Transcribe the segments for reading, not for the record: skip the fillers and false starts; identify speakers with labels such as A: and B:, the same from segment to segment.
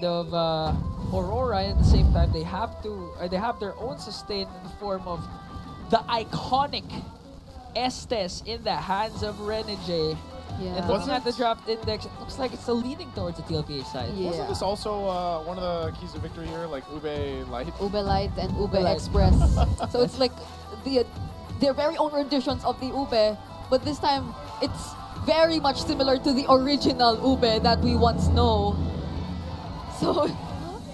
A: of Aurora, and at the same time they have their own sustain in the form of the iconic ESTES in the hands of Renege.
B: Yeah.
A: And looking at the draft index, it looks like it's leaning towards the TLPH side.
B: Yeah.
C: Wasn't this also one of the keys to victory here, like Ube Light?
B: Ube Light and Ube
A: Light.
B: Express. So it's like their very own renditions of the Ube, but this time it's very much similar to the original Ube that we once know. So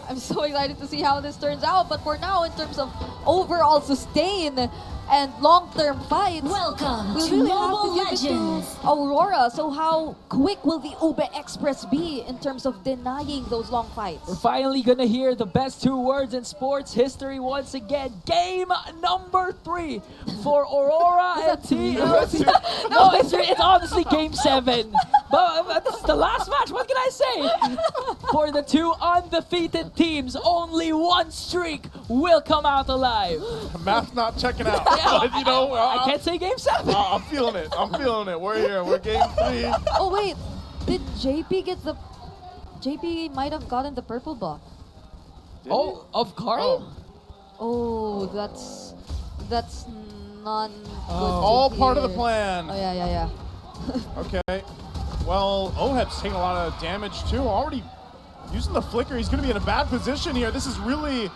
B: I'm so excited to see how this turns out. But for now, in terms of overall sustain and long-term fights,
D: Welcome
B: we
D: to
B: really have
D: Mobile
B: to give it
D: Legends.
B: to Aurora. So how quick will the Ube Express be in terms of denying those long fights?
A: We're finally gonna hear the best two words in sports history once again. Game number 3 for Aurora and TLC. No, it's honestly game 7. But this is the last match. What can I say? For the two undefeated teams, only one streak will come out alive.
C: Math not checking out.
A: Yeah,
C: But, you know,
A: I can't say game 7.
C: I'm feeling it. I'm feeling it. We're here. We're game 3.
B: Oh wait, did JP get the... JP might have gotten the purple buff.
A: Oh, of Carl?
B: Oh, that's not good.
C: All
B: to
C: part of the
B: hear.
C: plan.
B: Oh yeah.
C: Okay. Well, Oheb's taking a lot of damage too. Already using the flicker. He's going to be in a bad position here. This is really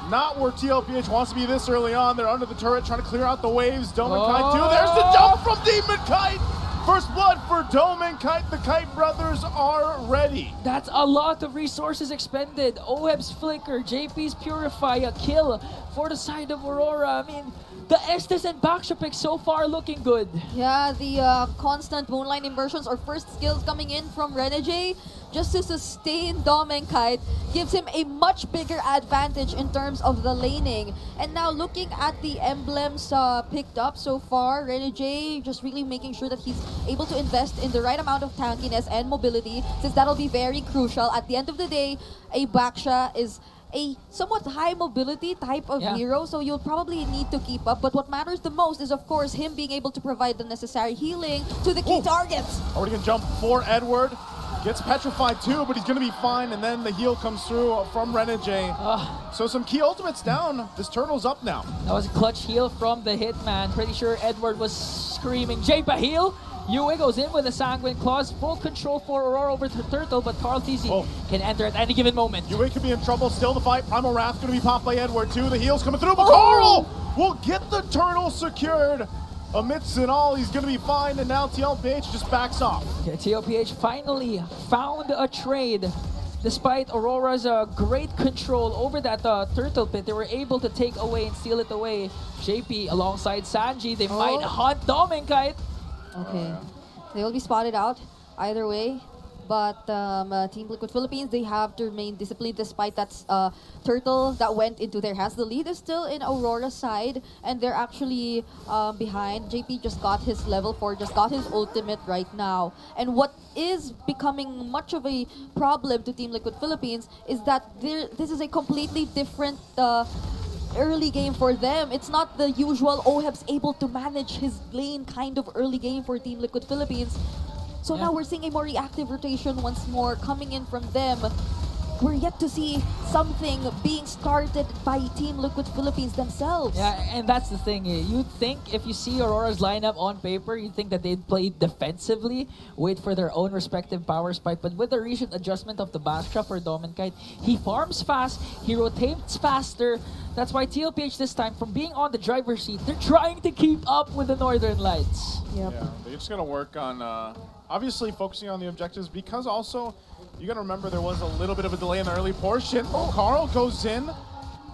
C: not where TLPH wants to be this early on. They're under the turret trying to clear out the waves. Dome and Kite too. There's the jump from Demon Kite. First blood for Dome and Kite. The Kite brothers are ready.
A: That's a lot of resources expended. Oheb's flicker, JP's purify, a kill for the side of Aurora. I mean, the Estes and Baksha picks so far looking good.
B: Yeah, the constant moonline inversions or first skills coming in from Renege just to sustain Dom and Kite gives him a much bigger advantage in terms of the laning. And now looking at the emblems picked up so far, Renege just really making sure that he's able to invest in the right amount of tankiness and mobility, since that'll be very crucial. At the end of the day, a Baksha is a somewhat high mobility type of hero, so you'll probably need to keep up. But what matters the most is, of course, him being able to provide the necessary healing to the key targets.
C: Already going to jump for Edward. Gets petrified too, but he's going to be fine. And then the heal comes through from Renege. So some key ultimates down. This turtle's up now.
A: That was a clutch heal from the Hitman. Pretty sure Edward was screaming, JPA heal! Yue goes in with a Sanguine Claws. Full control for Aurora over the Turtle, but Carl TZ can enter at any given moment.
C: Yue could be in trouble. Still the fight. Primal Wrath going to be popped by Edward too. The heal's coming through, but Carl will get the turtle secured. Amidst it all, he's going to be fine, and now TLPH just backs off.
A: Okay, TLPH finally found a trade. Despite Aurora's great control over that turtle pit, they were able to take away and steal it away. JP alongside Sanji, they might hunt Dom and Kite.
B: Okay, they will be spotted out either way. But Team Liquid Philippines, they have to remain disciplined despite that turtle that went into their hands. The lead is still in Aurora's side, and they're actually behind. JP just got his level 4, just got his ultimate right now. And what is becoming much of a problem to Team Liquid Philippines is that this is a completely different early game for them. It's not the usual Oheb's able to manage his lane kind of early game for Team Liquid Philippines. So now we're seeing a more reactive rotation once more coming in from them. We're yet to see something being started by Team Liquid Philippines themselves.
A: Yeah, and that's the thing. You'd think if you see Aurora's lineup on paper, you'd think that they'd play defensively, wait for their own respective power spike. But with the recent adjustment of the Baksha for Dom and Kite, he farms fast, he rotates faster. That's why TLPH this time, from being on the driver's seat, they're trying to keep up with the Northern Lights.
B: Yep.
C: Yeah, they're just going to work on, obviously, focusing on the objectives, because also, you got to remember there was a little bit of a delay in the early portion. Carl goes in,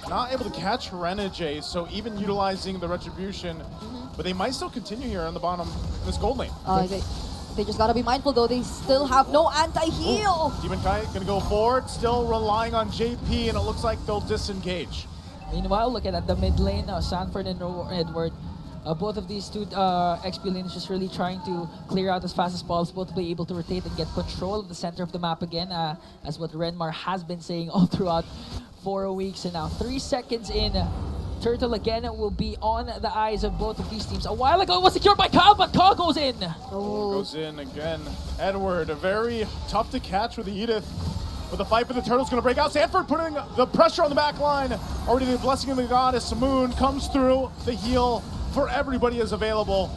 C: not able to catch Renege, so even utilizing the Retribution, but they might still continue here on the bottom in this gold lane.
B: They just gotta be mindful though, they still have no anti-heal!
C: Demon Kite gonna go forward, still relying on JP, and it looks like they'll disengage.
A: Meanwhile, looking at the mid lane, Sanford and Edward, both of these two XP lanes just really trying to clear out as fast as possible to be able to rotate and get control of the center of the map again, as what Renmar has been saying all throughout 4 weeks. And now 3 seconds in, Turtle again will be on the eyes of both of these teams. A while ago it was secured by Kyle, but Kyle goes in.
C: Goes in again. Edward, very tough to catch with the Edith. But the fight for the turtle's going to break out. Sanford putting the pressure on the back line. Already the blessing of the goddess. Moon comes through. The heal for everybody is available.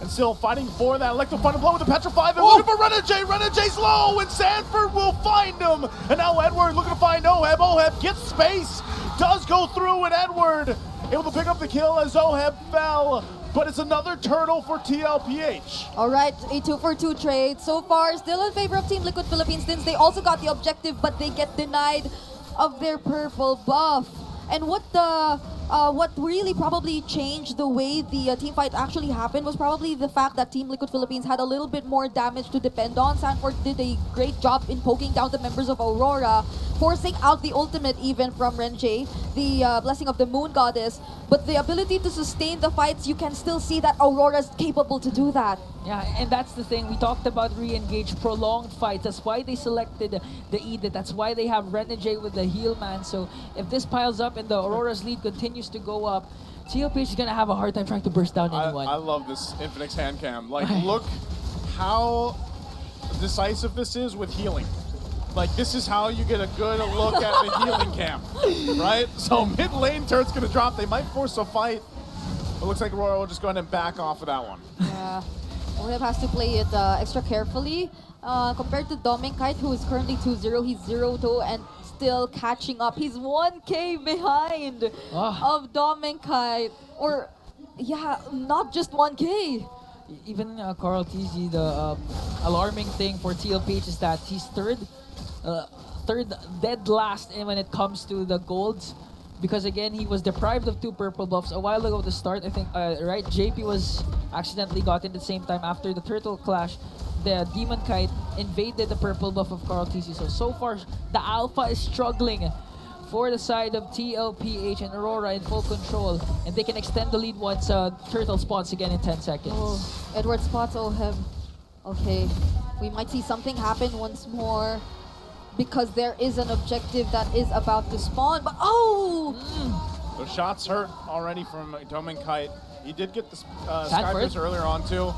C: And still fighting for that. Electro final blow with the Petrify. They're looking for Renegade. Renegade's low, and Sanford will find him. And now Edward looking to find Oheb. Oheb gets space. Does go through, and Edward able to pick up the kill as Oheb fell. But it's another turtle for TLPH.
B: All right, a 2-for-2 trade. So far, still in favor of Team Liquid Philippines since they also got the objective, but they get denied of their purple buff. And what really probably changed the way the team fight actually happened was probably the fact that Team Liquid Philippines had a little bit more damage to depend on. Sanford did a great job in poking down the members of Aurora, forcing out the ultimate even from Renjay, the blessing of the moon goddess. But the ability to sustain the fights, you can still see that Aurora is capable to do that.
A: Yeah, and that's the thing. We talked about re-engage, prolonged fights. That's why they selected the Edith. That's why they have Renegade with the heal man. So if this piles up and the Aurora's lead continues to go up, TLPH is going to have a hard time trying to burst down anyone.
C: I love this Infinix hand cam. Like, look how decisive this is with healing. Like, this is how you get a good look at the healing cam, right? So mid lane turret's going to drop. They might force a fight. It looks like Aurora will just go ahead and back off of that one.
B: Yeah. Oheb has to play it extra carefully. Compared to Dominkite, who is currently 2-0, he's 0-2 and still catching up. He's 1K behind of Dominkite. Or, yeah, not just 1K.
A: Even Carl TZ, the alarming thing for TLPH is that he's third dead last when it comes to the golds. Because again, he was deprived of 2 purple buffs a while ago to start. I think, right? JP was accidentally got in at the same time after the turtle clash. The Demon Kite invaded the purple buff of Carl TC. So far, the Alpha is struggling for the side of TLPH, and Aurora in full control. And they can extend the lead once turtle spawns again in 10 seconds.
B: Oh, Edward spots Oheb. Okay, we might see something happen once more, because there is an objective that is about to spawn, but The
C: shots hurt already from Dominkite. He did get the Skybridge earlier on too.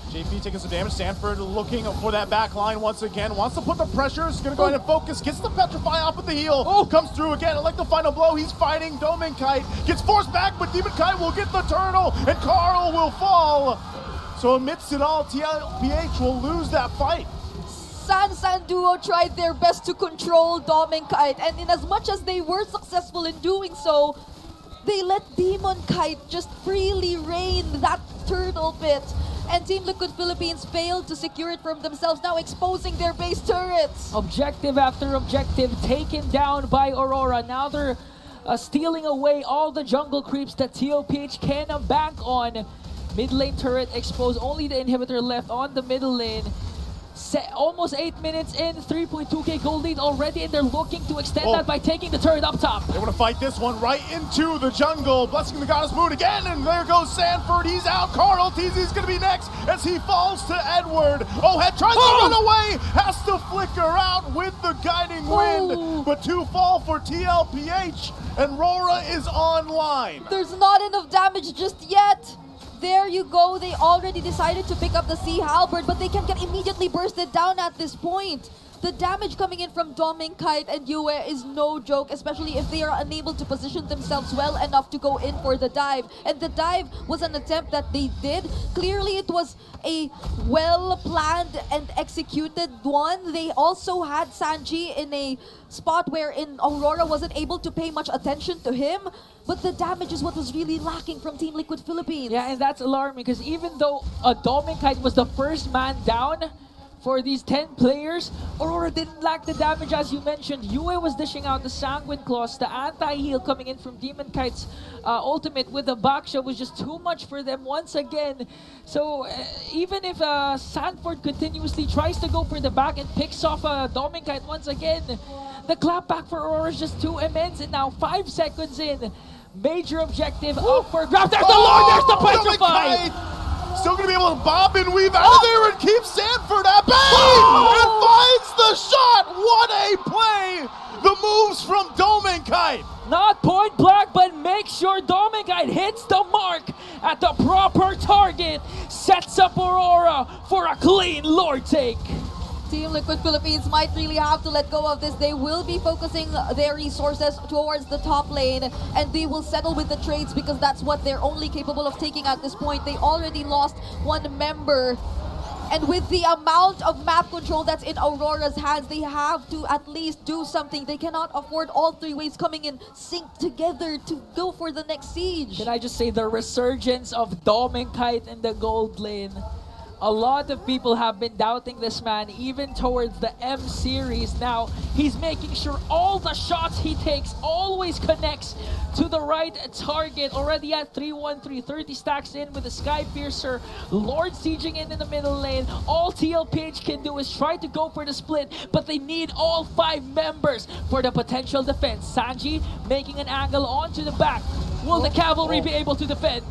C: JP taking some damage. Sanford looking for that back line once again. Wants to put the pressure. Is going to go ahead and focus. Gets the Petrify off with the heal. Comes through again. I like the final blow. He's fighting. Dominkite gets forced back, but Demonkite will get the turtle, and Carl will fall. So amidst it all, TLPH will lose that fight.
B: San duo tried their best to control Dominkite, and in as much as they were successful in doing so, they let Demon Kite just freely rain that turtle pit. And Team Liquid Philippines failed to secure it from themselves, now exposing their base turrets.
A: Objective after objective taken down by Aurora. Now they're stealing away all the jungle creeps that TLPH can bank on. Mid lane turret exposed, only the inhibitor left on the middle lane. Almost 8 minutes in, 3.2k gold lead already, and they're looking to extend that by taking the turret up top.
C: They want to fight this one right into the jungle. Blessing the Goddess Moon again, and there goes Sanford. He's out. Carl TZ's going to be next as he falls to Edward. Oheb tries to run away, has to flicker out with the guiding wind, but 2 fall for TLPH, and Aurora is online.
B: There's not enough damage just yet. There you go, they already decided to pick up the Sea Halberd, but they can get immediately bursted down at this point. The damage coming in from Dominkite and Yue is no joke, especially if they are unable to position themselves well enough to go in for the dive. And the dive was an attempt that they did. Clearly, it was a well-planned and executed one. They also had Sanji in a spot wherein Aurora wasn't able to pay much attention to him. But the damage is what was really lacking from Team Liquid Philippines.
A: Yeah, and that's alarming because even though Dominkite was the first man down for these 10 players, Aurora didn't lack the damage as you mentioned. Yue was dishing out the Sanguine Claws, the anti-heal coming in from Demonkite's ultimate with the backshot was just too much for them once again. So even if Sanford continuously tries to go for the back and picks off Dominkite once again, the clapback for Aurora is just too immense, and now 5 seconds in, major objective up for grab. There's the Lord, there's the Petrify!
C: Still gonna be able to bob and weave out of there and keep Sanford at bay! And finds the shot! What a play! The moves from Dominkite!
A: Not point blank, but make sure Dominkite hits the mark at the proper target. Sets up Aurora for a clean Lord take.
B: Team Liquid Philippines might really have to let go of this. They will be focusing their resources towards the top lane, and they will settle with the trades because that's what they're only capable of taking at this point. They already lost one member, and with the amount of map control that's in Aurora's hands, they have to at least do something. They cannot afford all three waves coming in sync together to go for the next siege.
A: Can I just say the resurgence of Dom and Kite in the gold lane? A lot of people have been doubting this man, even towards the M series. Now, he's making sure all the shots he takes always connects to the right target. Already at 3-1-3, 30 stacks in with the Sky Piercer. Lord sieging in the middle lane. All TLPH can do is try to go for the split, but they need all 5 members for the potential defense. Sanji making an angle onto the back. Will the cavalry be able to defend?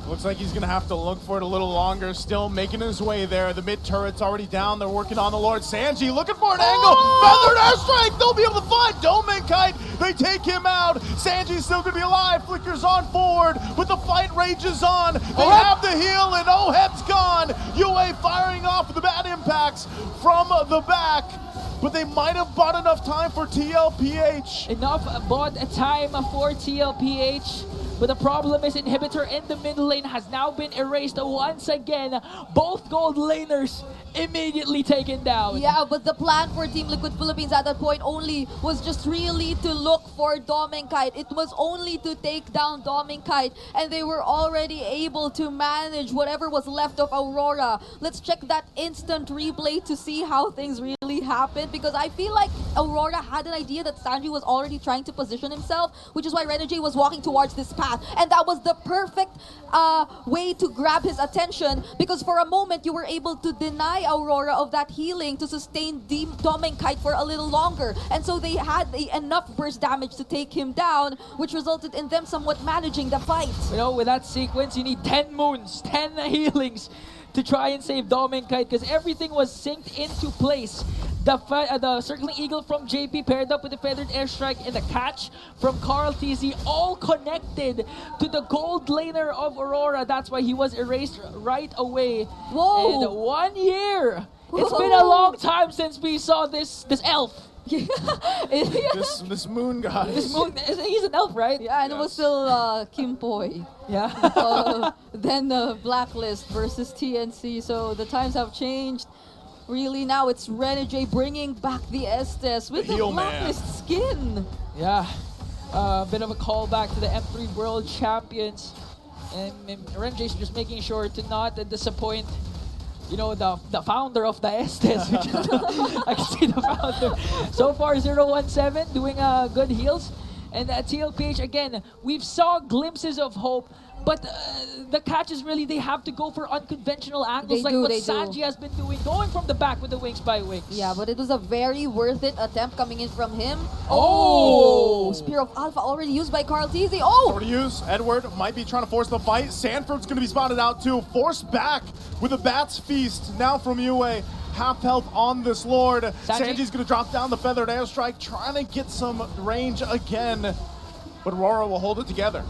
C: Looks like he's going to have to look for it a little longer. Still making his way there. The mid turret's already down. They're working on the Lord. Sanji looking for an angle. Feathered airstrike. They'll be able to find Dome and Kite. They take him out. Sanji's still going to be alive. Flickers on forward, but the fight rages on. They have the heal, and Oheb's gone. UA firing off the bad impacts from the back. But they might have bought enough time for TLPH.
A: Enough bought a time for TLPH. But the problem is Inhibitor in the middle lane has now been erased once again. Both gold laners immediately taken down.
B: Yeah, but the plan for Team Liquid Philippines at that point only was just really to look for Dom and Kite. It was only to take down Dom and Kite, and they were already able to manage whatever was left of Aurora. Let's check that instant replay to see how things really happened, because I feel like Aurora had an idea that Sanji was already trying to position himself, which is why Renegade was walking towards this path, and that was the perfect way to grab his attention, because for a moment you were able to deny Aurora of that healing to sustain Dom and Kite for a little longer, and so they had enough burst damage to take him down, which resulted in them somewhat managing the fight.
A: You know, with that sequence, you need 10 moons, 10 healings to try and save Dom and Kite, because everything was synced into place. The Circling Eagle from JP paired up with the Feathered Airstrike and the catch from Carl TZ, all connected to the gold laner of Aurora. That's why he was erased right away.
B: Whoa!
A: In 1 year! It's been a long time since we saw this elf.
C: This moon guy.
A: This moon, he's an elf, right?
B: Yeah, and it was still Kim Poi.
A: Yeah.
B: Then Blacklist versus TNC. So the times have changed. Really, now it's Renegade bringing back the Estes with the Blacklist skin.
A: Yeah. A bit of a callback to the M3 World Champions. And Renegade's just making sure to not disappoint, you know, the founder of the Estes. I can see the founder. So far, 0-1-7 doing good heals. And TLPH, again, we've saw glimpses of hope, but the catch is really they have to go for unconventional angles, like what Sanji has been doing, going from the back with the wings by wings.
B: Yeah, but it was a very worth it attempt coming in from him.
A: Oh!
B: Spear of Alpha already used by Carl TZ. Oh!
C: Already used. Edward might be trying to force the fight. Sanford's going to be spotted out too. Forced back with a Bat's Feast now from UA. Half health on this Lord. Sanji's going to drop down the Feathered Airstrike, trying to get some range again. But Aurora will hold it together.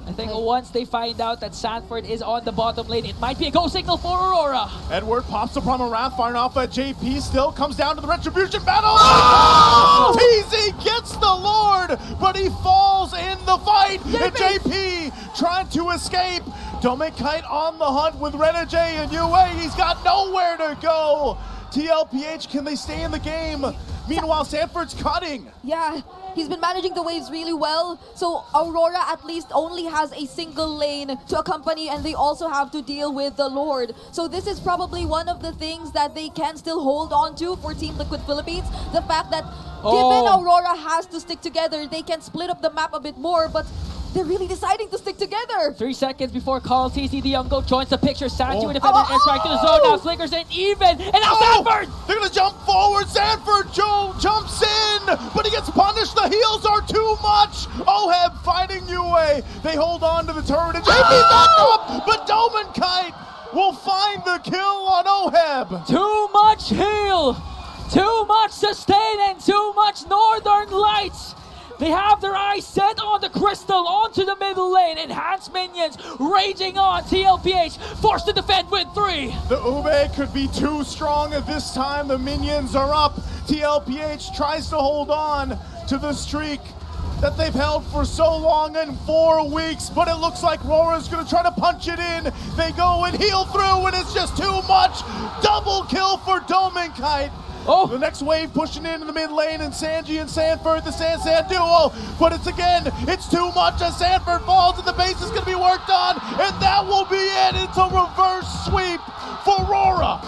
A: I think once they find out that Sanford is on the bottom lane, it might be a go signal for Aurora.
C: Edward pops the Brahma Wrath, firing off at JP. Still comes down to the Retribution battle. Oh! TZ gets the Lord, but he falls in the fight. And JP trying to escape. Dome Kite on the hunt with Renegade and UA. He's got nowhere to go. TLPH, can they stay in the game? Meanwhile, Sanford's cutting.
B: Yeah, he's been managing the waves really well. So Aurora at least only has a single lane to accompany, and they also have to deal with the Lord. So this is probably one of the things that they can still hold on to for Team Liquid Philippines. The fact that given Aurora has to stick together, they can split up the map a bit more, but they're really deciding to stick together.
A: 3 seconds before Carl TZ, the young goat, joins the picture. Sanji with a Feathered Airstrike to the zone. Now Flickers in even. And now Sanford!
C: They're going to jump forward. Sanford jumps in, but he gets punished. The heals are too much. Oheb fighting UA. They hold on to the turret. And JP back up, but Dome and Kite will find the kill on Oheb.
A: Too much heal. Too much sustain and too much Northern Lights. They have their eyes set on the Crystal, onto the middle lane. Enhanced minions raging on. TLPH forced to defend with 3.
C: The Ube could be too strong at this time. The minions are up. TLPH tries to hold on to the streak that they've held for so long in 4 weeks, but it looks like Aurora's gonna try to punch it in. They go and heal through, and it's just too much. Double kill for Dominkite.
A: Oh.
C: The next wave pushing into the mid lane, and Sanji and Sanford, the San duo, but it's too much as Sanford falls, and the base is gonna be worked on, and that will be it. It's a reverse sweep for Aurora.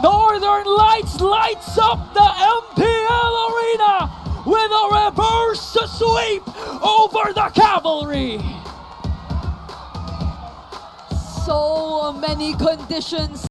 A: Northern Lights lights up the MPL arena with a reverse sweep over the Cavalry.
B: So many conditions